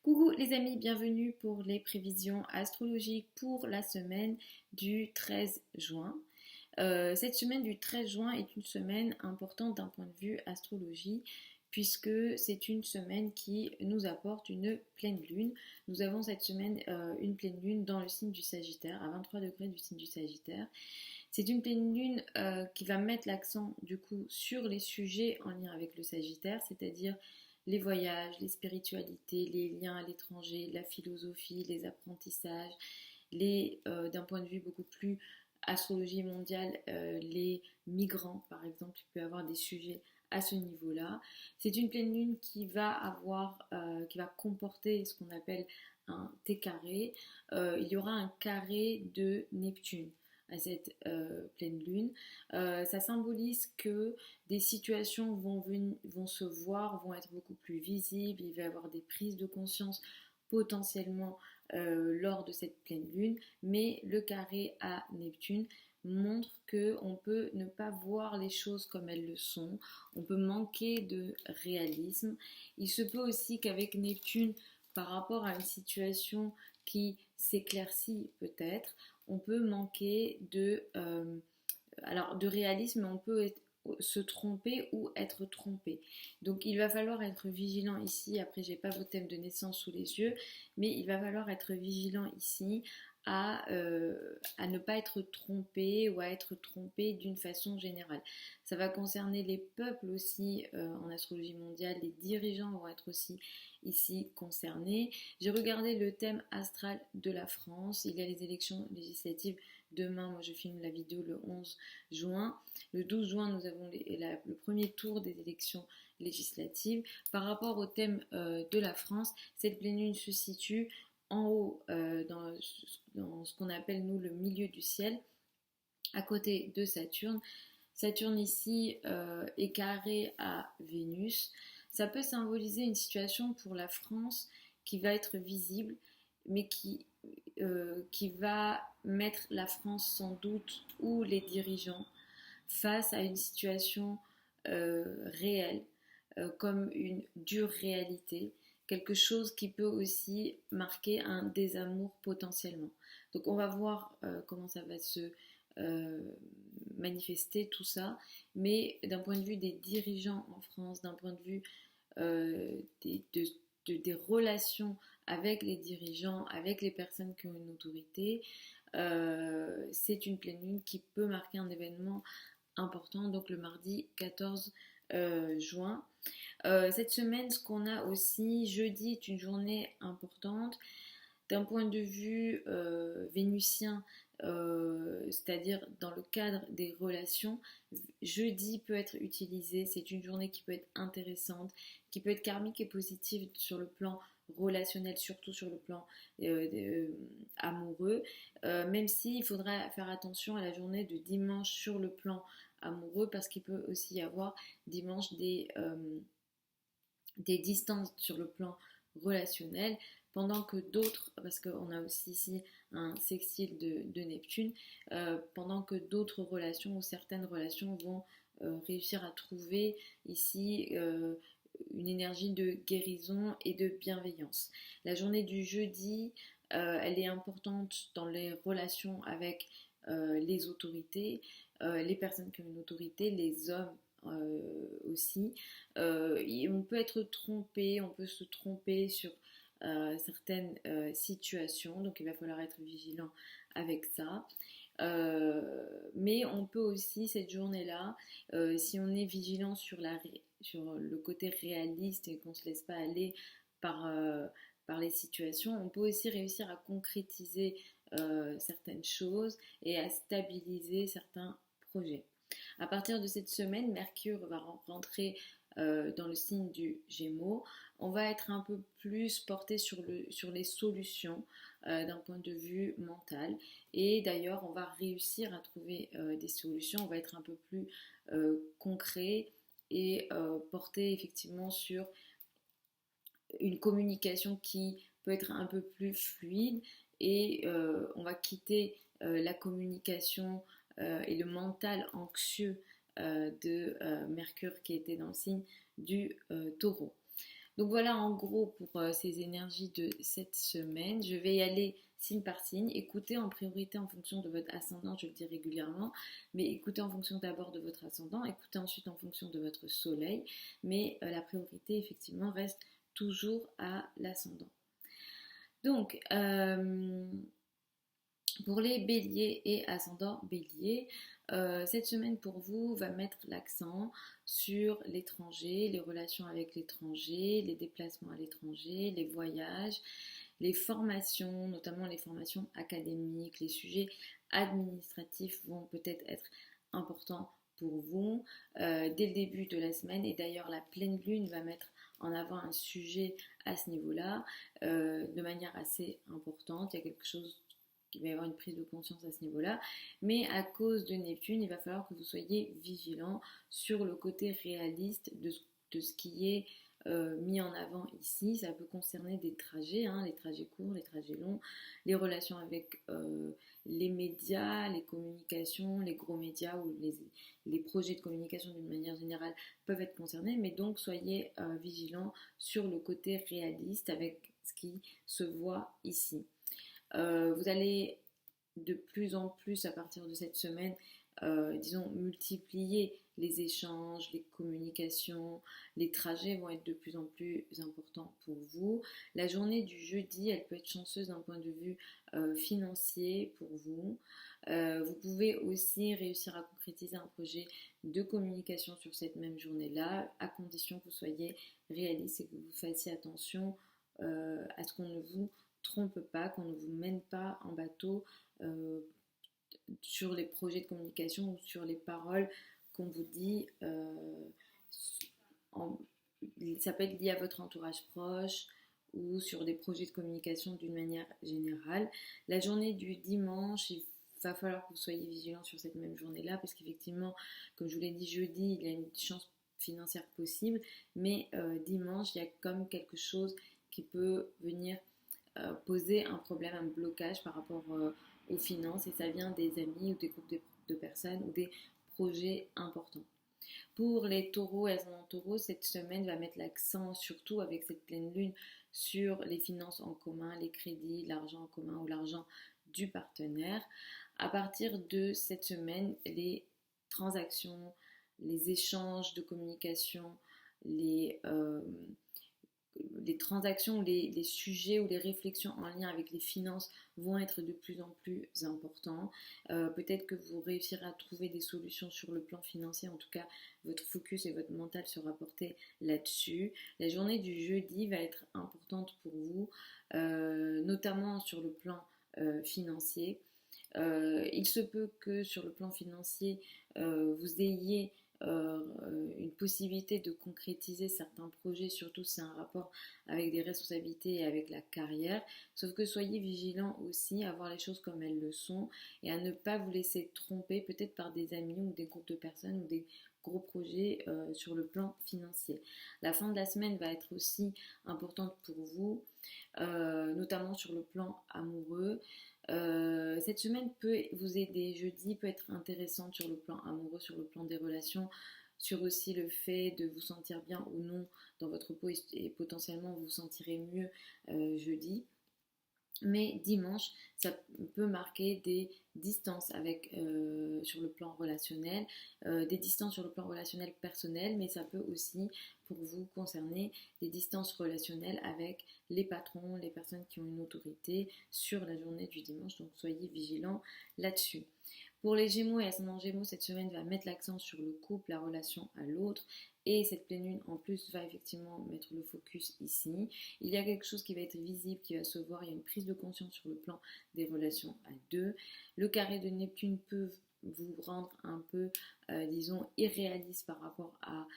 Coucou les amis, bienvenue pour les prévisions astrologiques pour la semaine du 13 juin. Cette semaine du 13 juin est une semaine importante d'un point de vue astrologie puisque c'est une semaine qui nous apporte une pleine lune. Nous avons cette semaine une pleine lune dans le signe du Sagittaire, à 23 degrés du signe du Sagittaire. C'est une pleine lune qui va mettre l'accent du coup sur les sujets en lien avec le Sagittaire, c'est-à-dire les voyages, les spiritualités, les liens à l'étranger, la philosophie, les apprentissages, d'un point de vue beaucoup plus astrologie mondiale, les migrants par exemple, il peut y avoir des sujets à ce niveau-là. C'est une pleine lune qui va comporter ce qu'on appelle un T carré. Il y aura un carré de Neptune à cette pleine lune. Ça symbolise que des situations vont se voir, vont être beaucoup plus visibles, il va y avoir des prises de conscience potentiellement lors de cette pleine lune, mais le carré à Neptune montre qu'on peut ne pas voir les choses comme elles le sont, on peut manquer de réalisme. Il se peut aussi qu'avec Neptune, par rapport à une situation qui s'éclaircit peut-être, on peut manquer de réalisme, mais on peut se tromper ou être trompé. Donc il va falloir être vigilant ici. Après, j'ai pas vos thèmes de naissance sous les yeux, mais il va falloir être vigilant ici à ne pas être trompé ou à être trompé d'une façon générale. Ça va concerner les peuples aussi en astrologie mondiale, les dirigeants vont être aussi ici concernés. J'ai regardé le thème astral de la France, il y a les élections législatives demain, moi je filme la vidéo le 11 juin. Le 12 juin, nous avons le premier tour des élections législatives. Par rapport au thème de la France, cette pleine lune se situe en haut dans ce qu'on appelle nous le milieu du ciel, à côté de Saturne. Saturne ici est carré à Vénus. Ça peut symboliser une situation pour la France qui va être visible, mais qui va mettre la France sans doute ou les dirigeants face à une situation réelle, comme une dure réalité, quelque chose qui peut aussi marquer un désamour potentiellement. Donc on va voir comment ça va se manifester tout ça, mais d'un point de vue des dirigeants en France, d'un point de vue des relations avec les dirigeants, avec les personnes qui ont une autorité, c'est une pleine lune qui peut marquer un événement important, donc le mardi 14 juin. Cette semaine, ce qu'on a aussi, jeudi est une journée importante d'un point de vue vénusien, c'est-à-dire dans le cadre des relations. Jeudi peut être utilisé, c'est une journée qui peut être intéressante, qui peut être karmique et positive sur le plan relationnel, surtout sur le plan amoureux, même s'il faudra faire attention à la journée de dimanche sur le plan amoureux, parce qu'il peut aussi y avoir dimanche des distances sur le plan relationnel, pendant que d'autres, parce qu'on a aussi ici un sextile de Neptune, pendant que d'autres relations ou certaines relations vont réussir à trouver ici une énergie de guérison et de bienveillance. La journée du jeudi, elle est importante dans les relations avec les autorités, les personnes qui ont une autorité, les hommes aussi. On peut être trompé, on peut se tromper sur certaines situations, donc il va falloir être vigilant avec ça. Mais on peut aussi cette journée-là, si on est vigilant sur le côté réaliste et qu'on ne se laisse pas aller par les situations, on peut aussi réussir à concrétiser certaines choses et à stabiliser certains projets. À partir de cette semaine, Mercure va rentrer dans le signe du Gémeaux. On va être un peu plus porté sur les solutions d'un point de vue mental. Et d'ailleurs, on va réussir à trouver des solutions. On va être un peu plus concret et porté effectivement sur une communication qui peut être un peu plus fluide. Et on va quitter la communication et le mental anxieux de Mercure qui était dans le signe du Taureau. Donc voilà en gros pour ces énergies de cette semaine. Je vais y aller signe par signe. Écoutez en priorité en fonction de votre ascendant, je le dis régulièrement, mais écoutez en fonction d'abord de votre ascendant, écoutez ensuite en fonction de votre soleil, mais la priorité effectivement reste toujours à l'ascendant. Donc, pour les béliers et ascendants béliers, cette semaine pour vous va mettre l'accent sur l'étranger, les relations avec l'étranger, les déplacements à l'étranger, les voyages, les formations, notamment les formations académiques, les sujets administratifs vont peut-être être importants pour vous dès le début de la semaine. Et d'ailleurs, la pleine lune va mettre en avant un sujet à ce niveau-là de manière assez importante. Il y a quelque chose qu'il va y avoir une prise de conscience à ce niveau-là, mais à cause de Neptune, il va falloir que vous soyez vigilant sur le côté réaliste de ce qui est mis en avant ici. Ça peut concerner des trajets, les trajets courts, les trajets longs, les relations avec les médias, les communications, les gros médias ou les projets de communication d'une manière générale peuvent être concernés, mais donc soyez vigilants sur le côté réaliste avec ce qui se voit ici. Vous allez de plus en plus à partir de cette semaine, disons, multiplier les échanges, les communications, les trajets vont être de plus en plus importants pour vous. La journée du jeudi, elle peut être chanceuse d'un point de vue financier pour vous. Vous pouvez aussi réussir à concrétiser un projet de communication sur cette même journée-là, à condition que vous soyez réaliste et que vous fassiez attention à ce qu'on ne vous trompe pas, qu'on ne vous mène pas en bateau sur les projets de communication ou sur les paroles qu'on vous dit. En, ça peut être lié à votre entourage proche ou sur des projets de communication d'une manière générale. La journée du dimanche, il va falloir que vous soyez vigilant sur cette même journée-là parce qu'effectivement, comme je vous l'ai dit jeudi, il y a une chance financière possible, mais dimanche, il y a comme quelque chose qui peut venir poser un problème, un blocage par rapport aux finances et ça vient des amis ou des groupes de personnes ou des projets importants. Pour les taureaux et ascendants taureaux, cette semaine va mettre l'accent surtout avec cette pleine lune sur les finances en commun, les crédits, l'argent en commun ou l'argent du partenaire. À partir de cette semaine, les transactions, les échanges de communication, les transactions, les sujets ou les réflexions en lien avec les finances vont être de plus en plus importants. Peut-être que vous réussirez à trouver des solutions sur le plan financier. En tout cas, votre focus et votre mental sera porté là-dessus. La journée du jeudi va être importante pour vous, notamment sur le plan financier. Il se peut que sur le plan financier, vous ayez une possibilité de concrétiser certains projets, surtout si c'est un rapport avec des responsabilités et avec la carrière. Sauf que soyez vigilants aussi à voir les choses comme elles le sont et à ne pas vous laisser tromper peut-être par des amis ou des groupes de personnes ou des gros projets sur le plan financier. La fin de la semaine va être aussi importante pour vous, notamment sur le plan amoureux. Cette semaine peut vous aider, jeudi peut être intéressante sur le plan amoureux, sur le plan des relations, sur aussi le fait de vous sentir bien ou non dans votre peau et potentiellement vous vous sentirez mieux jeudi. Mais dimanche, ça peut marquer des distances sur le plan relationnel, des distances sur le plan relationnel personnel, mais ça peut aussi pour vous concerner des distances relationnelles avec les patrons, les personnes qui ont une autorité sur la journée du dimanche, donc soyez vigilants là-dessus. Pour les Gémeaux et ascendant Gémeaux, cette semaine va mettre l'accent sur le couple, la relation à l'autre. Et cette pleine lune en plus va effectivement mettre le focus ici. Il y a quelque chose qui va être visible, qui va se voir. Il y a une prise de conscience sur le plan des relations à deux. Le carré de Neptune peut vous rendre un peu, disons, irréaliste par rapport à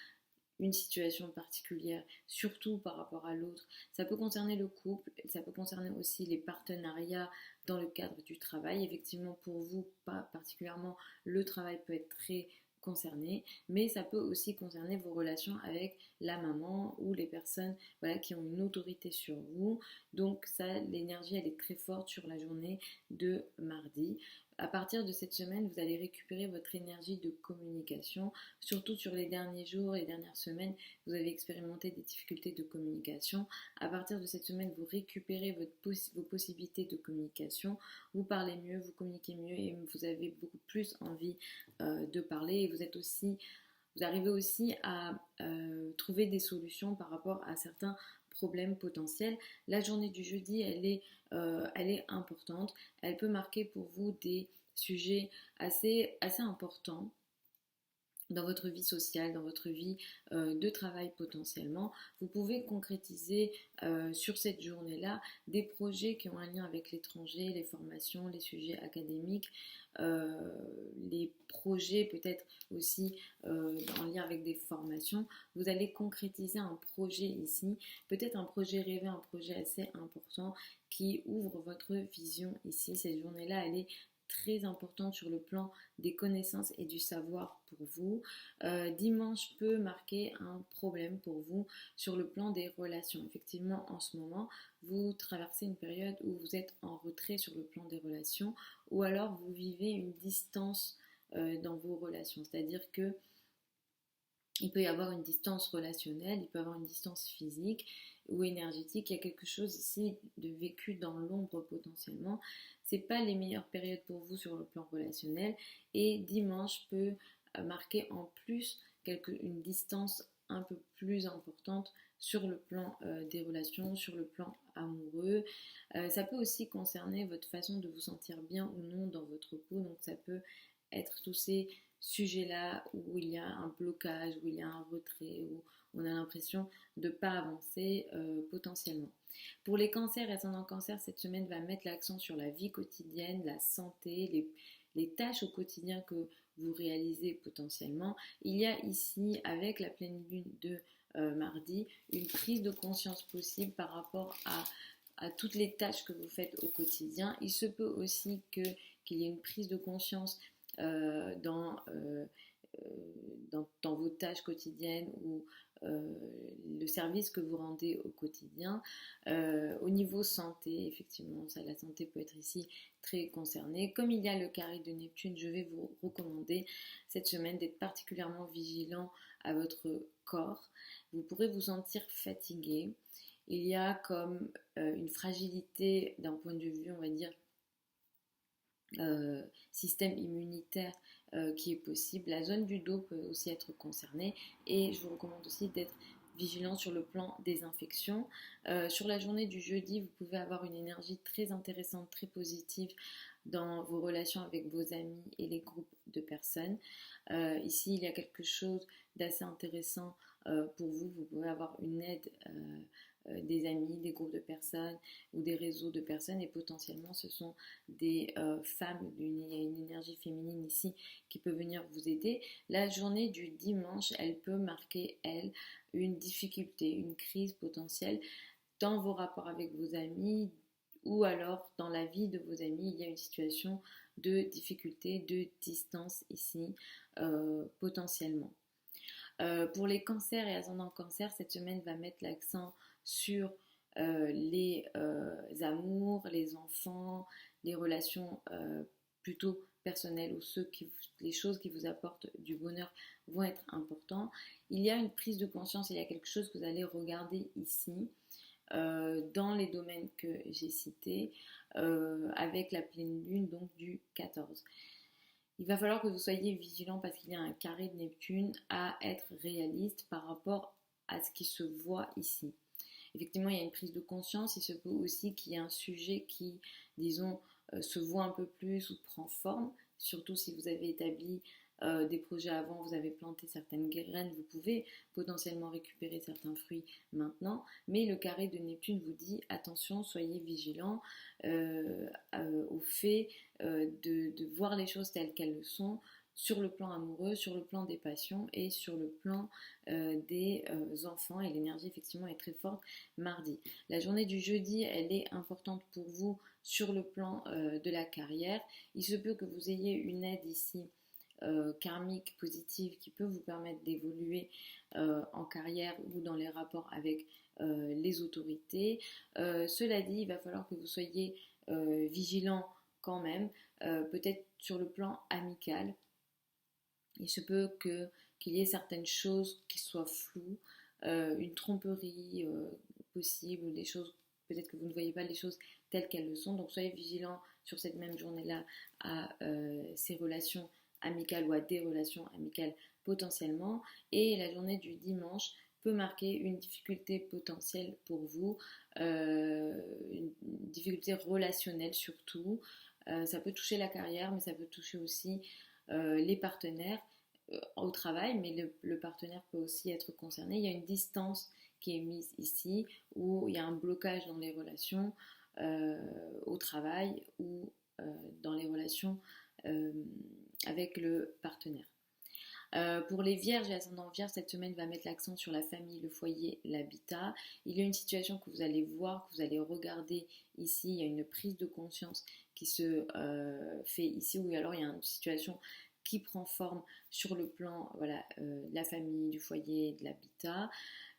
une situation particulière, surtout par rapport à l'autre. Ça peut concerner le couple, ça peut concerner aussi les partenariats dans le cadre du travail. Effectivement, pour vous, pas particulièrement, le travail peut être très concerné, mais ça peut aussi concerner vos relations avec la maman ou les personnes qui ont une autorité sur vous. Donc ça, l'énergie, elle est très forte sur la journée de mardi. À partir de cette semaine, vous allez récupérer votre énergie de communication. Surtout sur les derniers jours, les dernières semaines, vous avez expérimenté des difficultés de communication. À partir de cette semaine, vous récupérez vos possibilités de communication. Vous parlez mieux, vous communiquez mieux et vous avez beaucoup plus envie de parler. Et vous arrivez aussi à trouver des solutions par rapport à certains problèmes potentiels. La journée du jeudi, elle est importante. Elle peut marquer pour vous des sujets assez importants dans votre vie sociale, dans votre vie de travail potentiellement. Vous pouvez concrétiser sur cette journée-là des projets qui ont un lien avec l'étranger, les formations, les sujets académiques, les projets peut-être aussi en lien avec des formations. Vous allez concrétiser un projet ici, peut-être un projet rêvé, un projet assez important qui ouvre votre vision ici. Cette journée-là, elle est très importante sur le plan des connaissances et du savoir pour vous. Dimanche peut marquer un problème pour vous sur le plan des relations. Effectivement, en ce moment, vous traversez une période où vous êtes en retrait sur le plan des relations ou alors vous vivez une distance dans vos relations. C'est-à-dire que il peut y avoir une distance relationnelle, il peut y avoir une distance physique ou énergétique. Il y a quelque chose ici de vécu dans l'ombre potentiellement. C'est pas les meilleures périodes pour vous sur le plan relationnel. Et dimanche peut marquer en plus une distance un peu plus importante sur le plan des relations, sur le plan amoureux. Ça peut aussi concerner votre façon de vous sentir bien ou non dans votre peau. Donc ça peut être tous ces sujets-là où il y a un blocage, où il y a un retrait, où on a l'impression de ne pas avancer potentiellement. Pour les cancers et ascendant cancer, cette semaine va mettre l'accent sur la vie quotidienne, la santé, les tâches au quotidien que vous réalisez potentiellement. Il y a ici, avec la pleine lune de mardi, une prise de conscience possible par rapport à toutes les tâches que vous faites au quotidien. Il se peut aussi qu'il y ait une prise de conscience dans vos tâches quotidiennes ou le service que vous rendez au quotidien. Au niveau santé, effectivement, la santé peut être ici très concernée. Comme il y a le carré de Neptune, je vais vous recommander cette semaine d'être particulièrement vigilant à votre corps. Vous pourrez vous sentir fatigué. Il y a comme une fragilité d'un point de vue, on va dire, système immunitaire qui est possible. La zone du dos peut aussi être concernée et je vous recommande aussi d'être vigilant sur le plan des infections. Sur la journée du jeudi, vous pouvez avoir une énergie très intéressante, très positive dans vos relations avec vos amis et les groupes de personnes. Ici, il y a quelque chose d'assez intéressant pour vous. Vous pouvez avoir une aide des amis, des groupes de personnes ou des réseaux de personnes et potentiellement ce sont des femmes, il y a une énergie féminine ici qui peut venir vous aider. La journée du dimanche, elle peut marquer, elle, une difficulté, une crise potentielle dans vos rapports avec vos amis ou alors dans la vie de vos amis. Il y a une situation de difficulté, de distance ici potentiellement. Pour les cancers et ascendants cancer, cette semaine va mettre l'accent sur les amours, les enfants, les relations plutôt personnelles ou les choses qui vous apportent du bonheur vont être importants. Il y a une prise de conscience, il y a quelque chose que vous allez regarder ici dans les domaines que j'ai cités avec la pleine lune donc du 14. Il va falloir que vous soyez vigilant parce qu'il y a un carré de Neptune à être réaliste par rapport à ce qui se voit ici. Effectivement, il y a une prise de conscience. Il se peut aussi qu'il y ait un sujet qui, disons, se voit un peu plus ou prend forme. Surtout si vous avez établi des projets avant, vous avez planté certaines graines, vous pouvez potentiellement récupérer certains fruits maintenant. Mais le carré de Neptune vous dit attention, soyez vigilants au fait de voir les choses telles qu'elles le sont sur le plan amoureux, sur le plan des passions et sur le plan des enfants. Et l'énergie effectivement est très forte mardi. La journée du jeudi, elle est importante pour vous sur le plan de la carrière. Il se peut que vous ayez une aide ici karmique positive qui peut vous permettre d'évoluer en carrière ou dans les rapports avec les autorités. Cela dit, il va falloir que vous soyez vigilant quand même, peut-être sur le plan amical. Il se peut qu'il y ait certaines choses qui soient floues, une tromperie possible, des choses, peut-être que vous ne voyez pas les choses telles qu'elles le sont. Donc soyez vigilants sur cette même journée-là à ces relations amicales ou à des relations amicales potentiellement. Et la journée du dimanche peut marquer une difficulté potentielle pour vous, une difficulté relationnelle surtout. Ça peut toucher la carrière, mais ça peut toucher aussi les partenaires au travail, mais le partenaire peut aussi être concerné. Il y a une distance qui est mise ici, où il y a un blocage dans les relations au travail ou dans les relations euh, avec le partenaire. Pour les vierges et ascendants vierges, cette semaine va mettre l'accent sur la famille, le foyer, l'habitat. Il y a une situation que vous allez voir, que vous allez regarder ici. Il y a une prise de conscience qui se fait ici, ou alors il y a une situation qui prend forme sur le plan voilà, de la famille, du foyer, de l'habitat.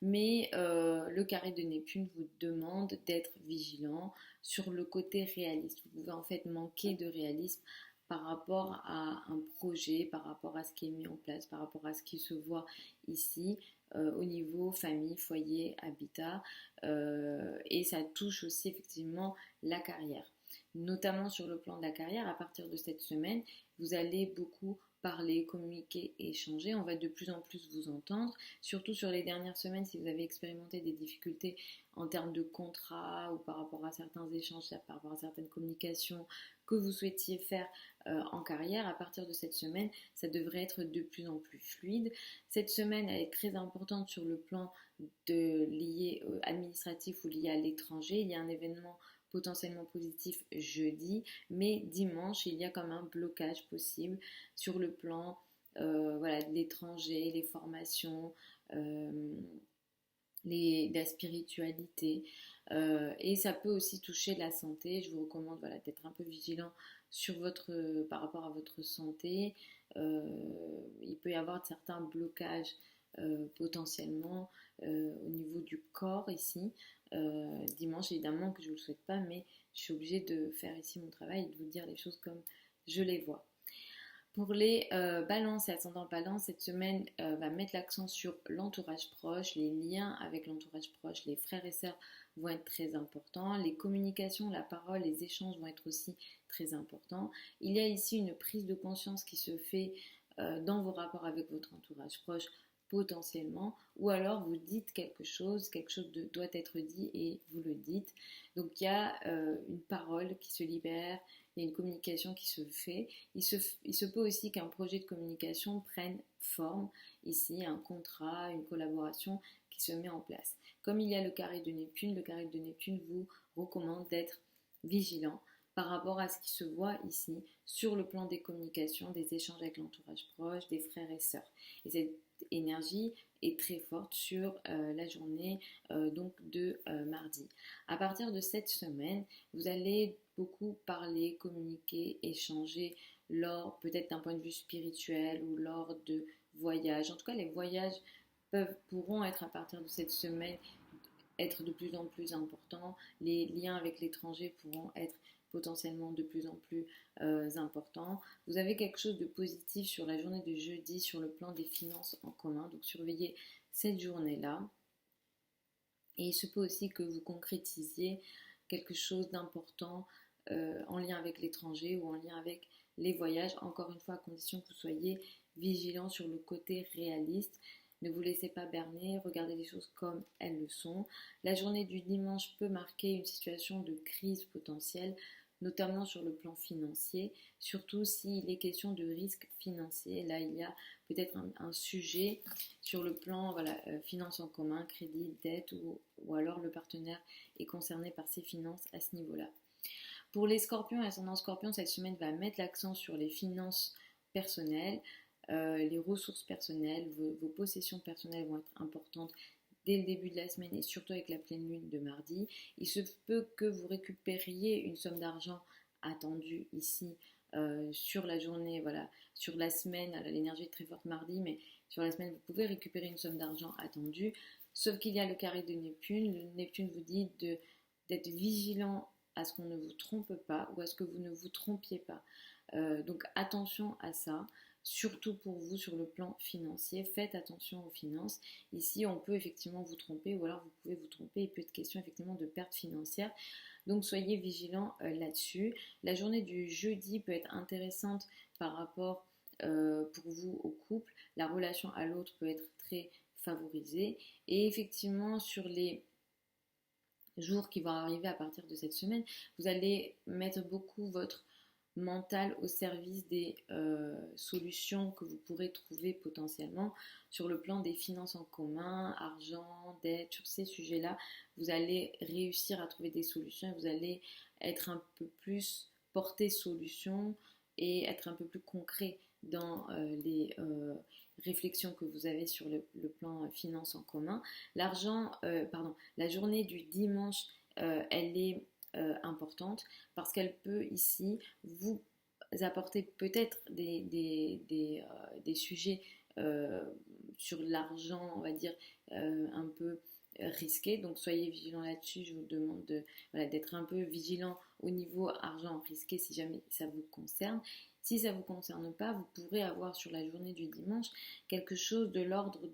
Mais le carré de Neptune vous demande d'être vigilant sur le côté réaliste. Vous pouvez en fait manquer de réalisme par rapport à un projet, par rapport à ce qui est mis en place, par rapport à ce qui se voit ici au niveau famille, foyer, habitat. Et ça touche aussi effectivement la carrière. Notamment sur le plan de la carrière, à partir de cette semaine, vous allez beaucoup parler, communiquer et échanger. On va de plus en plus vous entendre, surtout sur les dernières semaines si vous avez expérimenté des difficultés en termes de contrat ou par rapport à certains échanges, par rapport à certaines communications que vous souhaitiez faire en carrière. À partir de cette semaine, ça devrait être de plus en plus fluide. Cette semaine, elle est très importante sur le plan lié administratif ou lié à l'étranger. Il y a un événement potentiellement positif jeudi, mais dimanche, il y a comme un blocage possible sur le plan voilà, de l'étranger, les formations, la spiritualité. Et ça peut aussi toucher la santé. Je vous recommande voilà, d'être un peu vigilant par rapport à votre santé. Il peut y avoir certains blocages potentiellement au niveau du corps ici. Dimanche, évidemment que je ne vous le souhaite pas, mais je suis obligée de faire ici mon travail et de vous dire les choses comme je les vois. Pour les balances et ascendants balance, cette semaine va mettre l'accent sur l'entourage proche, les liens avec l'entourage proche, les frères et sœurs vont être très importants, les communications, la parole, les échanges vont être aussi très importants. Il y a ici une prise de conscience qui se fait dans vos rapports avec votre entourage proche potentiellement, ou alors vous dites quelque chose doit être dit et vous le dites. Donc il y a une parole qui se libère, il y a une communication qui se fait. Il se peut aussi qu'un projet de communication prenne forme, ici un contrat, une collaboration qui se met en place. Comme il y a le carré de Neptune vous recommande d'être vigilant par rapport à ce qui se voit ici sur le plan des communications, des échanges avec l'entourage proche, des frères et sœurs. Et cette énergie est très forte sur la journée donc de mardi. À partir de cette semaine, vous allez beaucoup parler, communiquer, échanger peut-être d'un point de vue spirituel ou lors de voyages. En tout cas, les voyages pourront être à partir de cette semaine être de plus en plus importants. Les liens avec l'étranger pourront être potentiellement de plus en plus importants. Vous avez quelque chose de positif sur la journée de jeudi sur le plan des finances en commun. Donc surveillez cette journée-là. Et il se peut aussi que vous concrétisiez quelque chose d'important en lien avec l'étranger ou en lien avec les voyages, encore une fois à condition que vous soyez vigilant sur le côté réaliste. Ne vous laissez pas berner, regardez les choses comme elles le sont. La journée du dimanche peut marquer une situation de crise potentielle, notamment sur le plan financier, surtout s'il est question de risque financier. Là, il y a peut-être un sujet sur le plan voilà, finances en commun, crédit, dette, ou alors le partenaire est concerné par ses finances à ce niveau-là. Pour les scorpions et ascendant scorpion, cette semaine va mettre l'accent sur les finances personnelles, les ressources personnelles, vos possessions personnelles vont être importantes dès le début de la semaine et surtout avec la pleine lune de mardi. Il se peut que vous récupériez une somme d'argent attendue ici sur la journée, voilà, sur la semaine. L'énergie est très forte mardi, mais sur la semaine, vous pouvez récupérer une somme d'argent attendue. Sauf qu'il y a le carré de Neptune. Le Neptune vous dit d'être vigilant à ce qu'on ne vous trompe pas ou à ce que vous ne vous trompiez pas. Donc attention à ça, surtout pour vous sur le plan financier, faites attention aux finances. Ici, on peut effectivement vous tromper ou alors vous pouvez vous tromper, il peut être question effectivement de perte financière. Donc soyez vigilants là-dessus. La journée du jeudi peut être intéressante par rapport pour vous au couple. La relation à l'autre peut être très favorisée. Et effectivement, sur les jours qui vont arriver à partir de cette semaine, vous allez mettre beaucoup votre mental au service des solutions que vous pourrez trouver potentiellement sur le plan des finances en commun, argent, dette, sur ces sujets-là, vous allez réussir à trouver des solutions et vous allez être un peu plus porté solution et être un peu plus concret dans les réflexions que vous avez sur le plan finances en commun. La journée du dimanche, elle est importante parce qu'elle peut ici vous apporter peut-être des sujets sur l'argent, on va dire, un peu risqués. Donc soyez vigilants là-dessus. Je vous demande voilà, d'être un peu vigilant au niveau argent risqué si jamais ça vous concerne. Si ça ne vous concerne pas, vous pourrez avoir sur la journée du dimanche quelque chose de l'ordre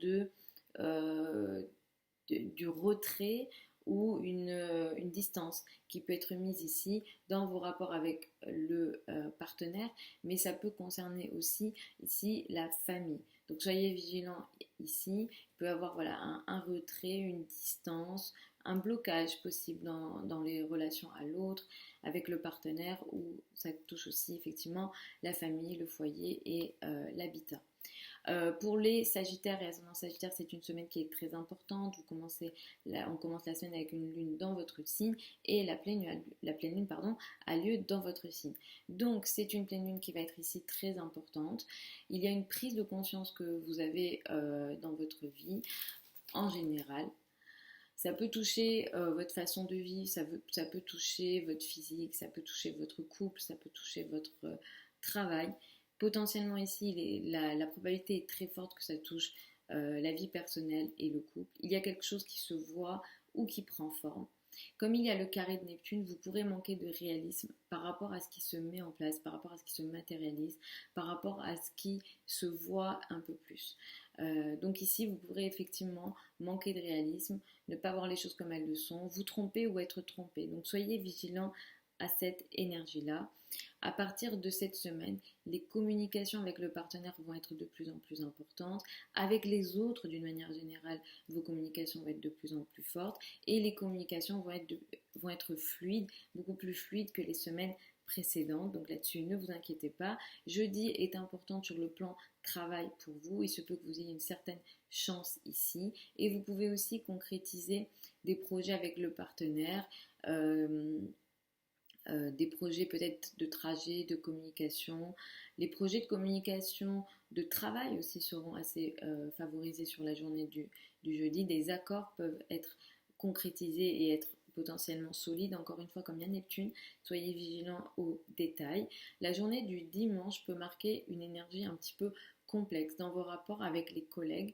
du retrait ou une distance qui peut être mise ici dans vos rapports avec le partenaire, mais ça peut concerner aussi ici la famille. Donc soyez vigilants ici, il peut y avoir voilà, un retrait, une distance, un blocage possible dans les relations à l'autre, avec le partenaire, où ça touche aussi effectivement la famille, le foyer et l'habitat. Pour les Sagittaires et ascendant Sagittaire, c'est une semaine qui est très importante. On commence la semaine avec une lune dans votre signe et la pleine lune a lieu dans votre signe. Donc c'est une pleine lune qui va être ici très importante. Il y a une prise de conscience que vous avez dans votre vie en général. Ça peut toucher votre façon de vivre, ça peut toucher votre physique, ça peut toucher votre couple, ça peut toucher votre travail. Potentiellement ici, la probabilité est très forte que ça touche la vie personnelle et le couple. Il y a quelque chose qui se voit ou qui prend forme. Comme il y a le carré de Neptune, vous pourrez manquer de réalisme par rapport à ce qui se met en place, par rapport à ce qui se matérialise, par rapport à ce qui se voit un peu plus. Donc ici, vous pourrez effectivement manquer de réalisme, ne pas voir les choses comme elles le sont, vous tromper ou être trompé. Donc soyez vigilants à cette énergie-là. À partir de cette semaine, les communications avec le partenaire vont être de plus en plus importantes. Avec les autres, d'une manière générale, vos communications vont être de plus en plus fortes et les communications vont être fluides, beaucoup plus fluides que les semaines précédentes. Donc là-dessus, ne vous inquiétez pas. Jeudi est important sur le plan travail pour vous. Il se peut que vous ayez une certaine chance ici. Et vous pouvez aussi concrétiser des projets avec le partenaire. Des projets peut-être de trajet, de communication. Les projets de communication, de travail aussi seront assez favorisés sur la journée du jeudi. Des accords peuvent être concrétisés et être potentiellement solides. Encore une fois, comme il y a Neptune, soyez vigilants aux détails. La journée du dimanche peut marquer une énergie un petit peu complexe dans vos rapports avec les collègues,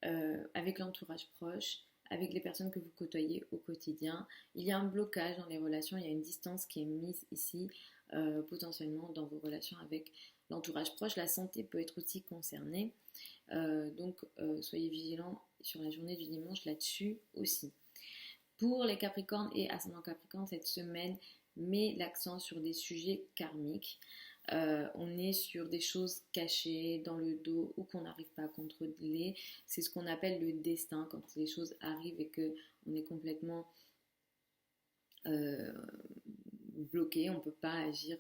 avec l'entourage proche, avec les personnes que vous côtoyez au quotidien. Il y a un blocage dans les relations, il y a une distance qui est mise ici, potentiellement dans vos relations avec l'entourage proche. La santé peut être aussi concernée, donc soyez vigilants sur la journée du dimanche là-dessus aussi. Pour les Capricornes et ascendant Capricorne, cette semaine met l'accent sur des sujets karmiques. On est sur des choses cachées dans le dos ou qu'on n'arrive pas à contrôler. C'est ce qu'on appelle le destin, quand les choses arrivent et qu'on est complètement bloqué, on ne peut pas agir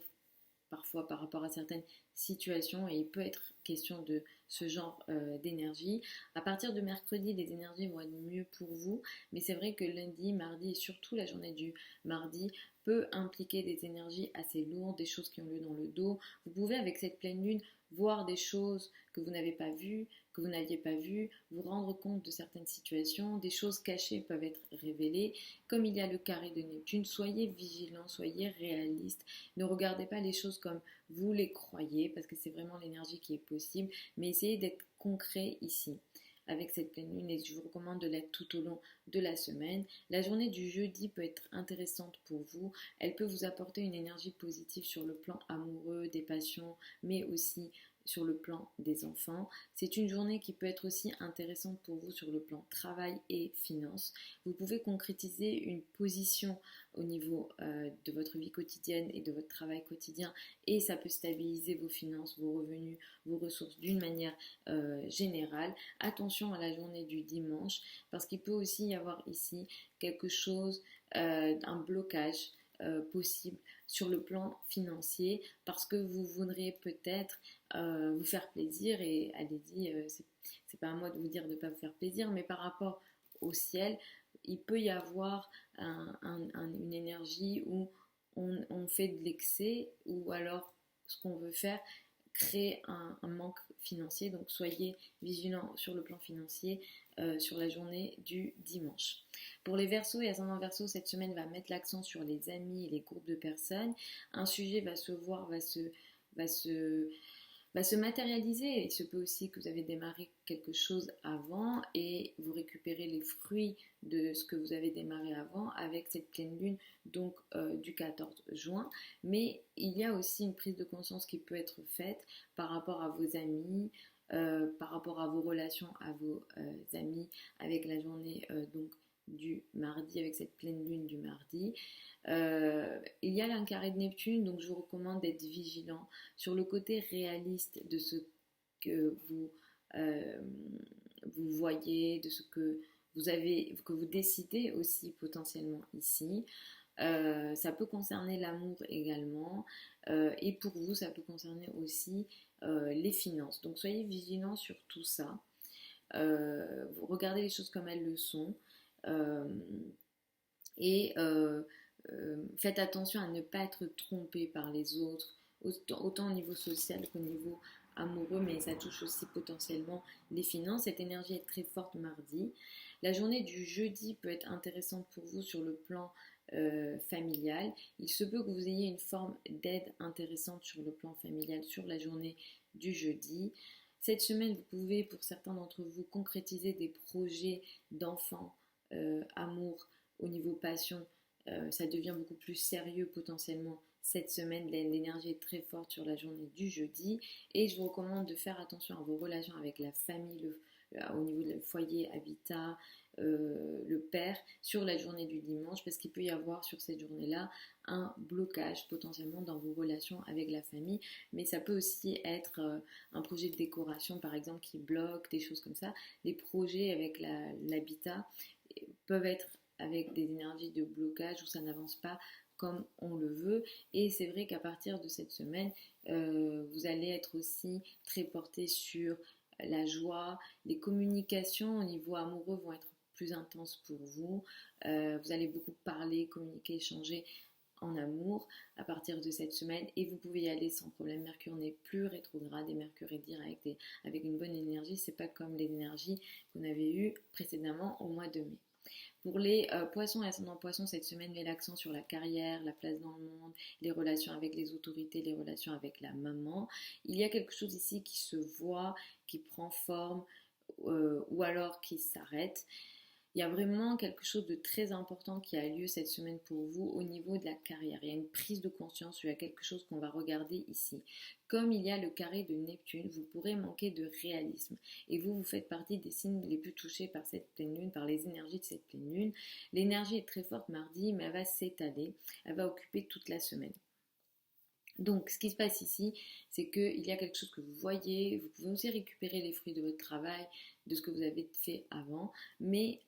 parfois par rapport à certaines situations et il peut être question de ce genre d'énergie. À partir de mercredi, les énergies vont être mieux pour vous, mais c'est vrai que lundi, mardi et surtout la journée du mardi peut impliquer des énergies assez lourdes, des choses qui ont lieu dans le dos. Vous pouvez avec cette pleine lune voir des choses que vous n'avez pas vues, que vous n'aviez pas vues, vous rendre compte de certaines situations, des choses cachées peuvent être révélées. Comme il y a le carré de Neptune, soyez vigilants, soyez réalistes, ne regardez pas les choses comme vous les croyez, parce que c'est vraiment l'énergie qui est possible, mais essayez d'être concret ici. avec cette pleine lune et je vous recommande de l'être tout au long de la semaine. La journée du jeudi peut être intéressante pour vous. Elle peut vous apporter une énergie positive sur le plan amoureux, des passions, mais aussi sur le plan des enfants. C'est une journée qui peut être aussi intéressante pour vous sur le plan travail et finances. Vous pouvez concrétiser une position au niveau de votre vie quotidienne et de votre travail quotidien et ça peut stabiliser vos finances, vos revenus, vos ressources d'une manière générale. Attention à la journée du dimanche parce qu'il peut aussi y avoir ici quelque chose, un blocage possible sur le plan financier parce que vous voudriez peut-être vous faire plaisir et allez-y, c'est pas à moi de vous dire de ne pas vous faire plaisir, mais par rapport au ciel, il peut y avoir une énergie où on fait de l'excès ou alors ce qu'on veut faire crée un manque financier. Donc soyez vigilants sur le plan financier sur la journée du dimanche. Pour les Verseaux et ascendants Verseaux, cette semaine va mettre l'accent sur les amis et les groupes de personnes. Un sujet va se voir, va se matérialiser. Il se peut aussi que vous avez démarré quelque chose avant et vous récupérez les fruits de ce que vous avez démarré avant avec cette pleine lune donc du 14 juin. Mais il y a aussi une prise de conscience qui peut être faite par rapport à vos amis, par rapport à vos relations à vos amis avec la journée donc du mardi, avec cette pleine lune du mardi. Il y a un carré de Neptune, donc je vous recommande d'être vigilant sur le côté réaliste de ce que vous voyez, de ce que vous avez, que vous décidez aussi potentiellement ici. Ça peut concerner l'amour également et pour vous ça peut concerner aussi les finances. Donc soyez vigilants sur tout ça. Regardez les choses comme elles le sont et faites attention à ne pas être trompé par les autres, autant au niveau social qu'au niveau amoureux, mais ça touche aussi potentiellement les finances. Cette énergie est très forte mardi. La journée du jeudi peut être intéressante pour vous sur le plan familial. Il se peut que vous ayez une forme d'aide intéressante sur le plan familial sur la journée du jeudi. Cette semaine, vous pouvez, pour certains d'entre vous, concrétiser des projets d'enfants, amour, au niveau passion. Ça devient beaucoup plus sérieux potentiellement cette semaine. L'énergie est très forte sur la journée du jeudi. Et je vous recommande de faire attention à vos relations avec la famille, au niveau du foyer, habitat, le père, sur la journée du dimanche, parce qu'il peut y avoir sur cette journée-là un blocage potentiellement dans vos relations avec la famille. Mais ça peut aussi être un projet de décoration, par exemple, qui bloque, des choses comme ça. Les projets avec l'habitat peuvent être avec des énergies de blocage où ça n'avance pas comme on le veut. Et c'est vrai qu'à partir de cette semaine, vous allez être aussi très porté sur la joie. Les communications au niveau amoureux vont être plus intenses pour vous. Vous allez beaucoup parler, communiquer, échanger en amour à partir de cette semaine et vous pouvez y aller sans problème. Mercure n'est plus rétrograde et Mercure est direct et avec une bonne énergie. C'est pas comme l'énergie qu'on avait eue précédemment au mois de mai. Pour les poissons et ascendants poissons, cette semaine met l'accent sur la carrière, la place dans le monde, les relations avec les autorités, les relations avec la maman. Il y a quelque chose ici qui se voit, qui prend forme ou alors qui s'arrête. Il y a vraiment quelque chose de très important qui a lieu cette semaine pour vous au niveau de la carrière. Il y a une prise de conscience, il y a quelque chose qu'on va regarder ici. Comme il y a le carré de Neptune, vous pourrez manquer de réalisme. Et vous faites partie des signes les plus touchés par cette pleine lune, par les énergies de cette pleine lune. L'énergie est très forte mardi, mais elle va s'étaler, elle va occuper toute la semaine. Donc, ce qui se passe ici, c'est qu'il y a quelque chose que vous voyez, vous pouvez aussi récupérer les fruits de votre travail, de ce que vous avez fait avant, mais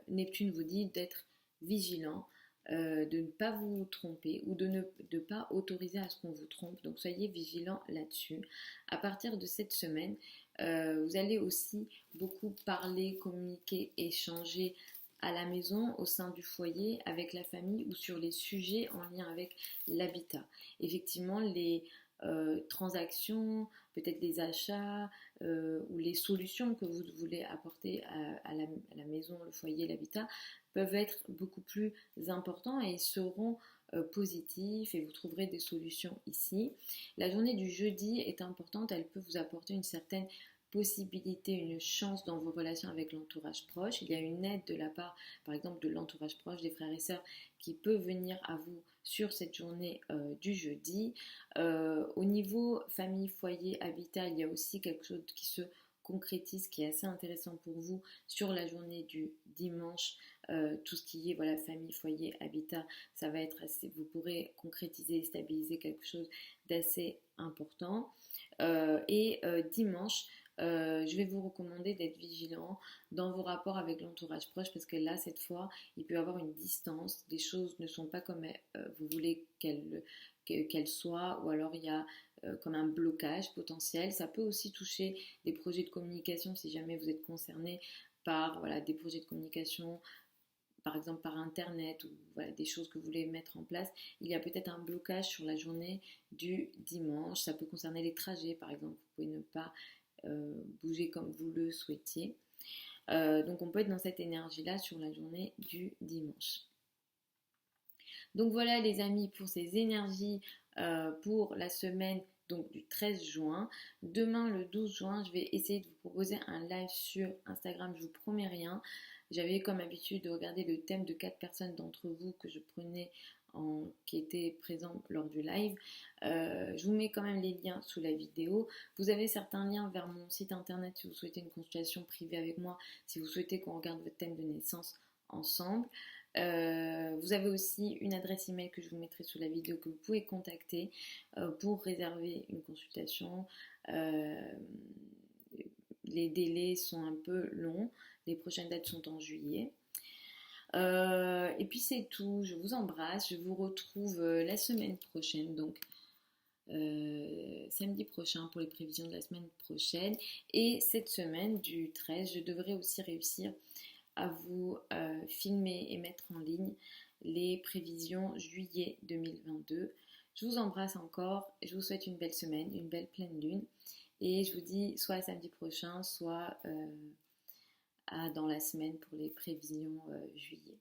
Neptune vous dit d'être vigilant, de ne pas vous tromper ou de ne pas autoriser à ce qu'on vous trompe. Donc, soyez vigilant là-dessus. À partir de cette semaine, vous allez aussi beaucoup parler, communiquer, échanger à la maison, au sein du foyer, avec la famille ou sur les sujets en lien avec l'habitat. Effectivement, les transactions, peut-être les achats ou les solutions que vous voulez apporter à la maison, le foyer, l'habitat peuvent être beaucoup plus importants et ils seront positifs et vous trouverez des solutions ici. La journée du jeudi est importante, elle peut vous apporter une certaine possibilité, une chance dans vos relations avec l'entourage proche. Il y a une aide de la part, par exemple, de l'entourage proche, des frères et sœurs, qui peut venir à vous sur cette journée du jeudi. Au niveau famille, foyer, habitat, il y a aussi quelque chose qui se concrétise, qui est assez intéressant pour vous sur la journée du dimanche. Tout ce qui est voilà, famille, foyer, habitat, ça va être assez, vous pourrez concrétiser et stabiliser quelque chose d'assez important. Dimanche, je vais vous recommander d'être vigilant dans vos rapports avec l'entourage proche parce que là, cette fois, il peut y avoir une distance. Les choses ne sont pas comme vous voulez qu'elles soient, ou alors il y a comme un blocage potentiel. Ça peut aussi toucher des projets de communication si jamais vous êtes concerné par voilà, des projets de communication, par exemple par internet, ou voilà, des choses que vous voulez mettre en place. Il y a peut-être un blocage sur la journée du dimanche. Ça peut concerner les trajets, par exemple. Vous pouvez ne pas bouger comme vous le souhaitiez. Donc on peut être dans cette énergie-là sur la journée du dimanche. Donc voilà les amis pour ces énergies pour la semaine donc du 13 juin. Demain le 12 juin, je vais essayer de vous proposer un live sur Instagram, je vous promets rien. J'avais comme habitude de regarder le thème de 4 personnes d'entre vous que je prenais qui étaient présents lors du live. Je vous mets quand même les liens sous la vidéo. Vous avez certains liens vers mon site internet si vous souhaitez une consultation privée avec moi, si vous souhaitez qu'on regarde votre thème de naissance ensemble. Vous avez aussi une adresse email que je vous mettrai sous la vidéo que vous pouvez contacter pour réserver une consultation. Les délais sont un peu longs, les prochaines dates sont en juillet. Et puis c'est tout, je vous embrasse, je vous retrouve la semaine prochaine, donc samedi prochain pour les prévisions de la semaine prochaine. Et cette semaine du 13, je devrais aussi réussir à vous filmer et mettre en ligne les prévisions juillet 2022. Je vous embrasse encore, je vous souhaite une belle semaine, une belle pleine lune et je vous dis soit à samedi prochain, soit dans la semaine pour les prévisions juillet.